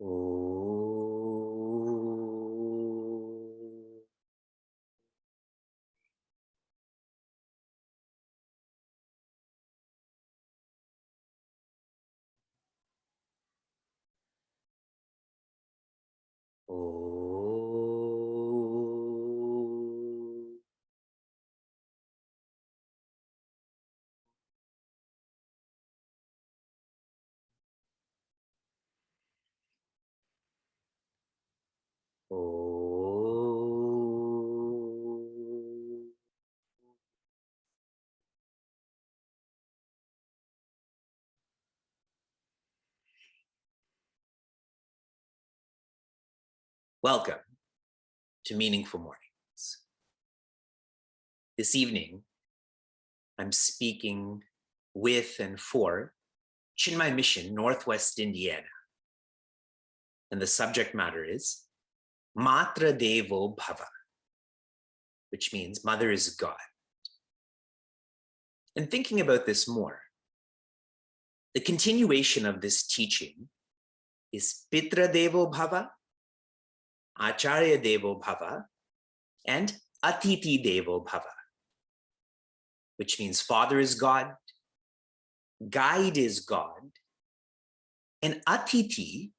Oh. Oh. Oh. Welcome to Meaningful Mornings. This evening, I'm speaking with and for Chinmay Mission, Northwest Indiana. And the subject matter is Matra Devo Bhava, which means Mother is God. And thinking about this more, the continuation of this teaching is Pitra Devo Bhava, Acharya Devo Bhava, and Atiti Devo Bhava, which means Father is God, Guide is God, and Atiti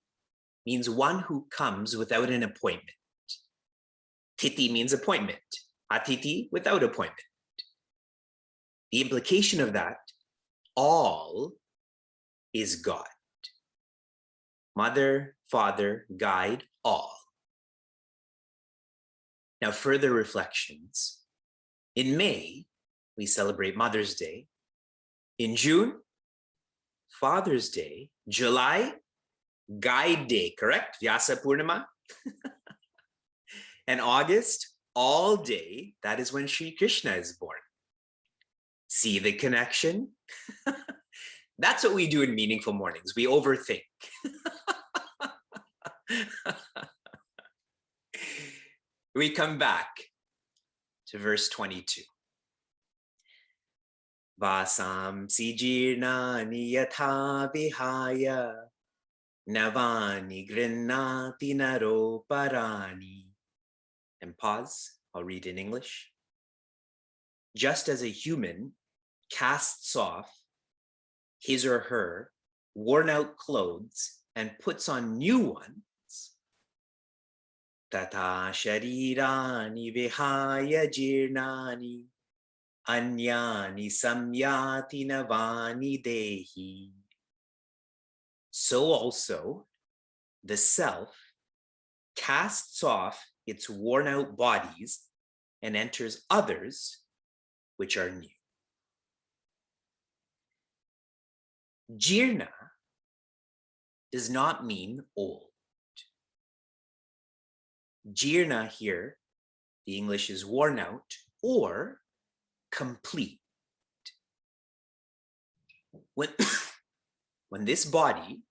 means one who comes without an appointment. Titi means appointment, Atiti without appointment. The implication of that, all is God. Mother, Father, Guide, all. Now, further reflections. In May, we celebrate Mother's Day. In June, Father's Day. July, Guide Day, correct? Vyasa Purnima. And August, All Day. That is when Sri Krishna is born. See the connection? That's what we do in Meaningful Mornings. We overthink. We come back to verse 22. Vasamsi jirnani yatha vihaya navani grinnati naroparani. And pause. I'll read in English. Just as a human casts off his or her worn out clothes and puts on new ones, tata sharirani vihaya jirnani anyani samyati navani dehi. So also the self casts off its worn out bodies and enters others which are new. Jirna does not mean old. Jirna here, the English is worn out or complete. When this body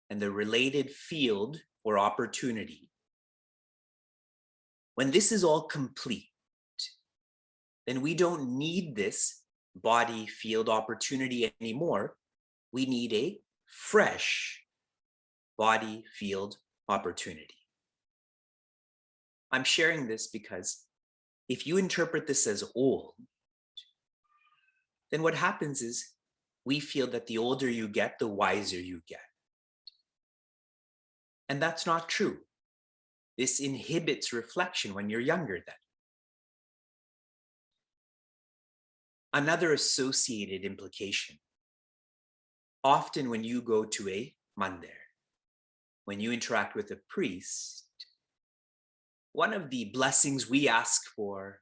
and the related field or opportunity, when this is all complete, then we don't need this body, field, opportunity anymore. We need a fresh body, field, opportunity. I'm sharing this because if you interpret this as old, then what happens is we feel that the older you get, the wiser you get. And that's not true. This inhibits reflection when you're younger then. Another associated implication. Often when you go to a mandir, when you interact with a priest, one of the blessings we ask for,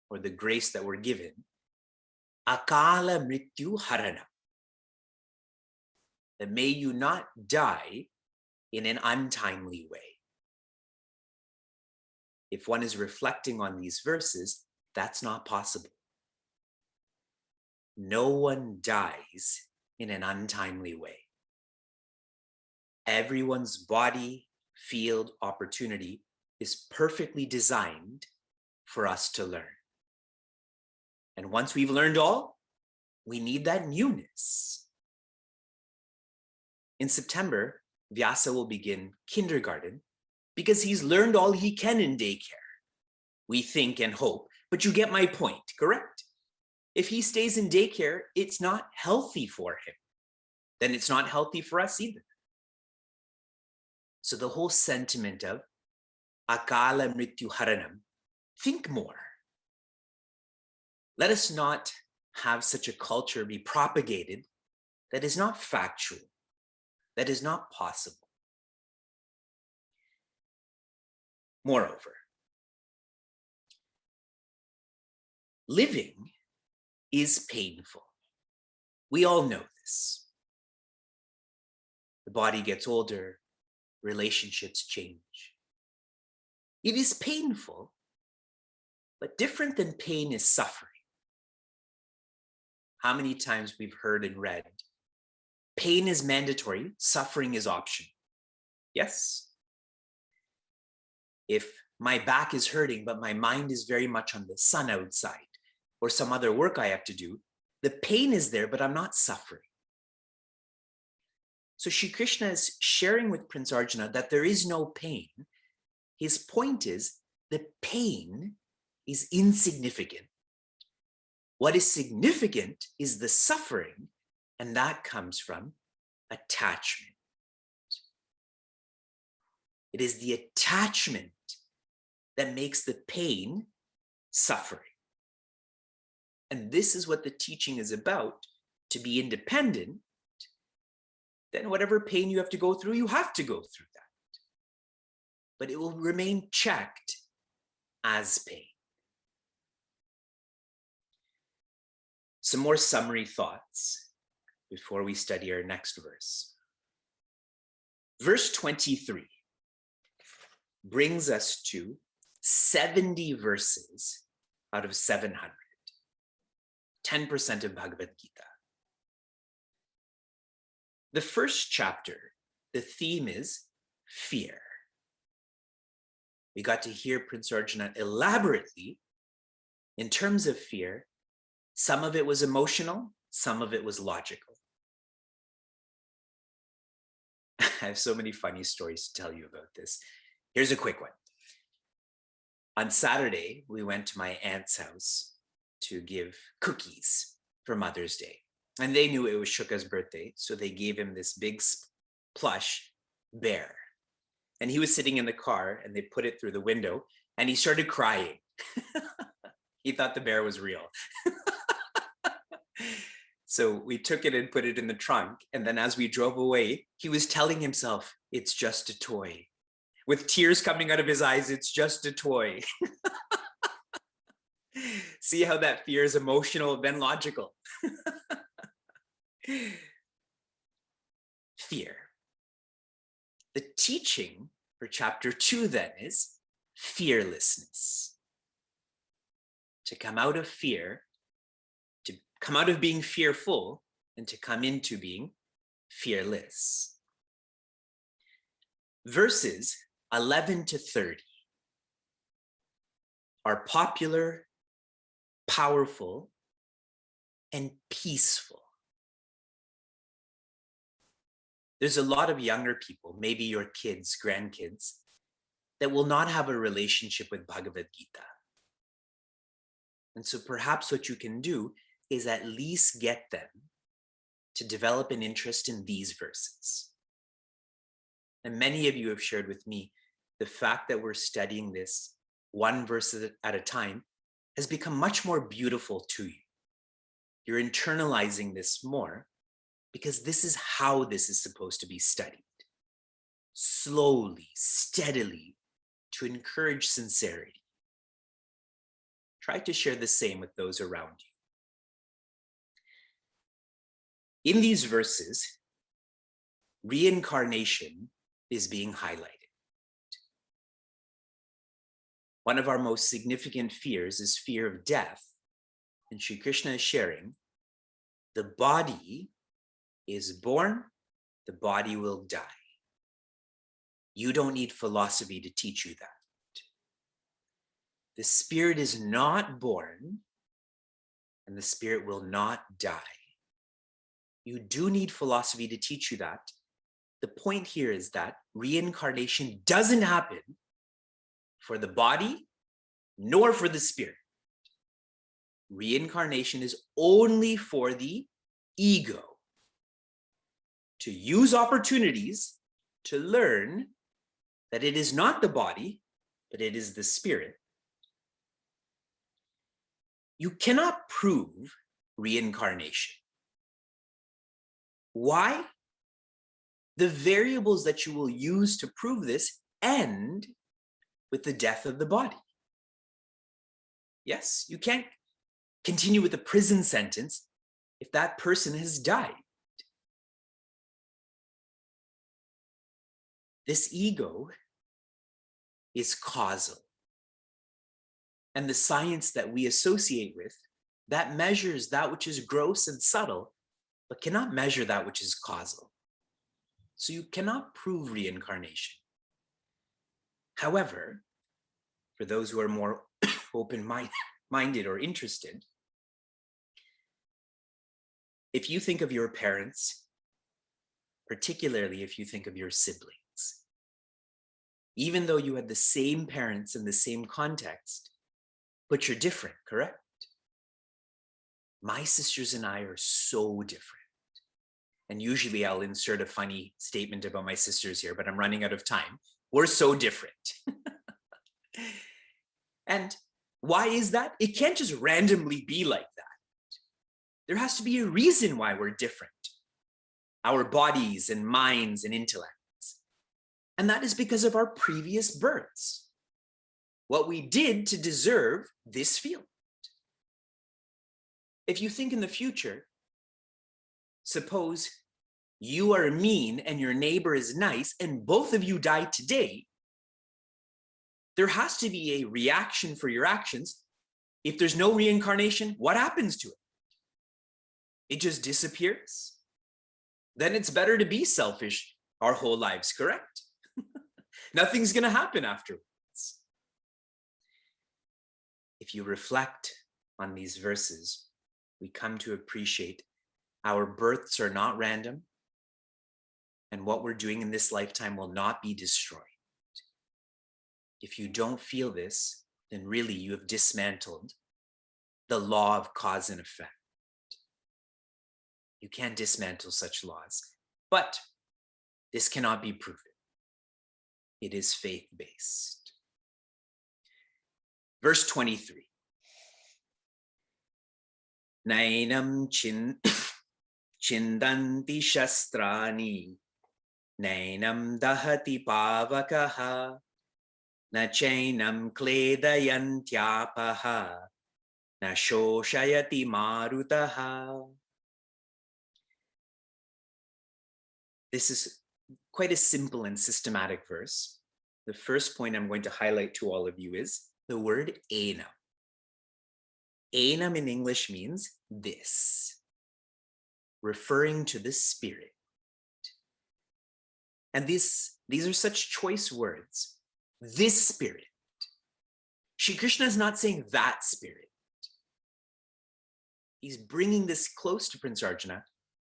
or the grace that we're given, akala mrityu harana, that may you not die in an untimely way. If one is reflecting on these verses, that's not possible. No one dies in an untimely way. Everyone's body, field, opportunity is perfectly designed for us to learn. And once we've learned all, we need that newness. In September, Vyasa will begin kindergarten because he's learned all he can in daycare. We think and hope, but you get my point, correct? If he stays in daycare, it's not healthy for him. Then it's not healthy for us either. So the whole sentiment of akala mrityu haranam, think more. Let us not have such a culture be propagated that is not factual, that is not possible. Moreover, living is painful. We all know this. The body gets older, relationships change. It is painful, but different than pain is suffering. How many times we've heard and read, pain is mandatory, suffering is optional. Yes? If my back is hurting, but my mind is very much on the sun outside or some other work I have to do, the pain is there, but I'm not suffering. So Shri Krishna is sharing with Prince Arjuna that there is no pain. His point is the pain is insignificant. What is significant is the suffering, and that comes from attachment. It is the attachment that makes the pain suffering. And this is what the teaching is about. To be independent, then whatever pain you have to go through, you have to go through that. But it will remain checked as pain. Some more summary thoughts before we study our next verse. Verse 23 brings us to 70 verses out of 700, 10% of Bhagavad Gita. The first chapter, the theme is fear. We got to hear Prince Arjuna elaborately in terms of fear. Some of it was emotional, some of it was logical. I have so many funny stories to tell you about this. Here's a quick one. On Saturday, we went to my aunt's house to give cookies for Mother's Day. And they knew it was Shuka's birthday, so they gave him this big plush bear. And he was sitting in the car, and they put it through the window, and he started crying. He thought the bear was real. So we took it and put it in the trunk. And then as we drove away, he was telling himself, it's just a toy. With tears coming out of his eyes, it's just a toy. See how that fear is emotional, then logical. Fear. The teaching for chapter 2 then is fearlessness. To come out of fear, to come out of being fearful, and to come into being fearless. Verses 11 to 30 are popular, powerful, and peaceful. There's a lot of younger people, maybe your kids, grandkids, that will not have a relationship with Bhagavad Gita. And so perhaps what you can do is at least get them to develop an interest in these verses. And many of you have shared with me the fact that we're studying this one verse at a time has become much more beautiful to you. You're internalizing this more because this is how this is supposed to be studied. Slowly, steadily, to encourage sincerity. Try to share the same with those around you. In these verses, reincarnation is being highlighted. One of our most significant fears is fear of death. And Shri Krishna is sharing, the body is born, the body will die. You don't need philosophy to teach you that. The spirit is not born, and the spirit will not die. You do need philosophy to teach you that. The the point here is that reincarnation doesn't happen for the body nor for the spirit. Reincarnation is only for the ego to use opportunities to learn that it is not the body, but it is the spirit. You cannot prove reincarnation. Why? The variables that you will use to prove this end with the death of the body. Yes, you can't continue with a prison sentence if that person has died. This ego is causal. And the science that we associate with, that measures that which is gross and subtle, but cannot measure that which is causal. So you cannot prove reincarnation. However, for those who are more open-minded or interested, if you think of your parents, particularly if you think of your siblings, even though you had the same parents in the same context, but you're different, correct? My sisters and I are so different. And usually I'll insert a funny statement about my sisters here, but I'm running out of time. We're so different. And why is that? It can't just randomly be like that. There has to be a reason why we're different. Our bodies and minds and intellects. And that is because of our previous births. What we did to deserve this field. If you think in the future, suppose you are mean and your neighbor is nice and both of you die today, there has to be a reaction for your actions. If there's no reincarnation, what happens to it? It just disappears. Then it's better to be selfish our whole lives, correct? Nothing's going to happen afterwards. If you reflect on these verses, we come to appreciate our births are not random, and what we're doing in this lifetime will not be destroyed. If you don't feel this, then really you have dismantled the law of cause and effect. You can't dismantle such laws, but this cannot be proven. It is faith-based. Verse 23. Nainam chindanti shastrani, nainam dahati pavakaha, na chainam kledayantyapaha, na shoshayati marutaha. This is quite a simple and systematic verse. The first point I'm going to highlight to all of you is the word enam. Enam in English means this, referring to the spirit. And these are such choice words. This spirit. Shri Krishna is not saying that spirit. He's bringing this close to Prince Arjuna.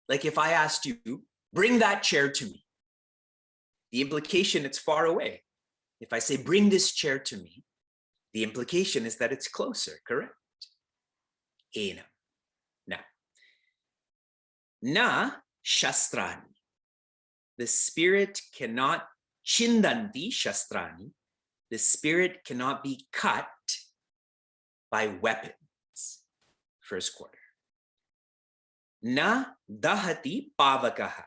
Like if I asked you, bring that chair to me. The implication, it's far away. If I say, bring this chair to me, the implication is that it's closer, correct? Enam. Now, na shastrani. The spirit cannot, chindanti shastrani. The spirit cannot be cut by weapons. First quarter. Na dahati pavakaha.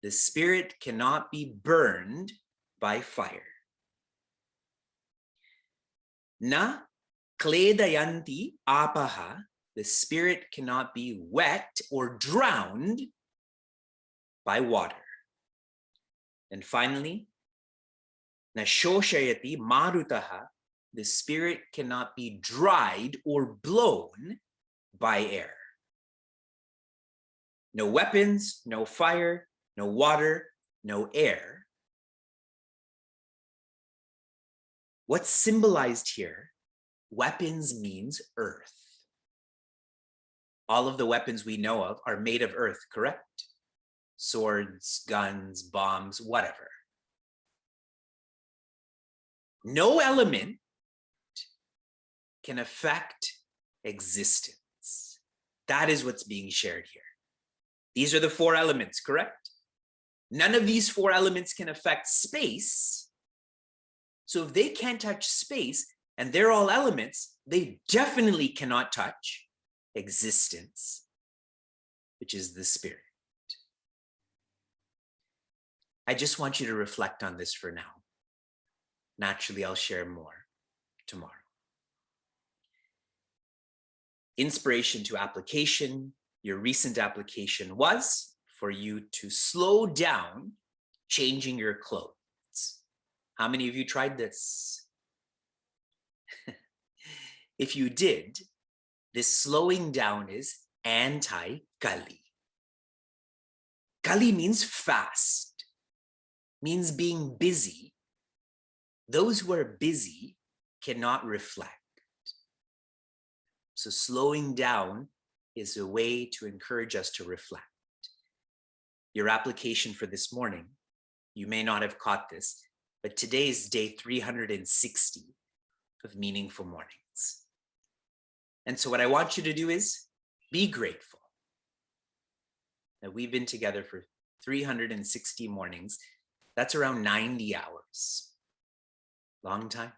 The spirit cannot be burned by fire. Na kledayanti apaha. The spirit cannot be wet or drowned by water. And finally, na shoshayati marutaha. The spirit cannot be dried or blown by air. No weapons, no fire, no water, no air. What's symbolized here? Weapons means earth. All of the weapons we know of are made of earth, correct? swords, guns, bombs, whatever. No element can affect existence. That is what's being shared here. These are the four elements, correct? None of these four elements can affect space. So if they can't touch space and they're all elements, they definitely cannot touch existence, which is the spirit. I just want you to reflect on this for now. Naturally, I'll share more tomorrow. Inspiration to application. Your recent application was for you to slow down changing your clothes. How many of you tried this? If you did, this slowing down is anti-kali. Kali means fast, means being busy. Those who are busy cannot reflect. So slowing down is a way to encourage us to reflect. Your application for this morning, you may not have caught this, but today is day 360 of Meaningful Mornings. And so what I want you to do is be grateful that we've been together for 360 mornings. That's around 90 hours. Long time.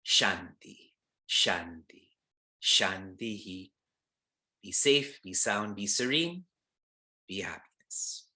Shanti, Shanti, Shanti. Be safe, be sound, be serene, be happiness.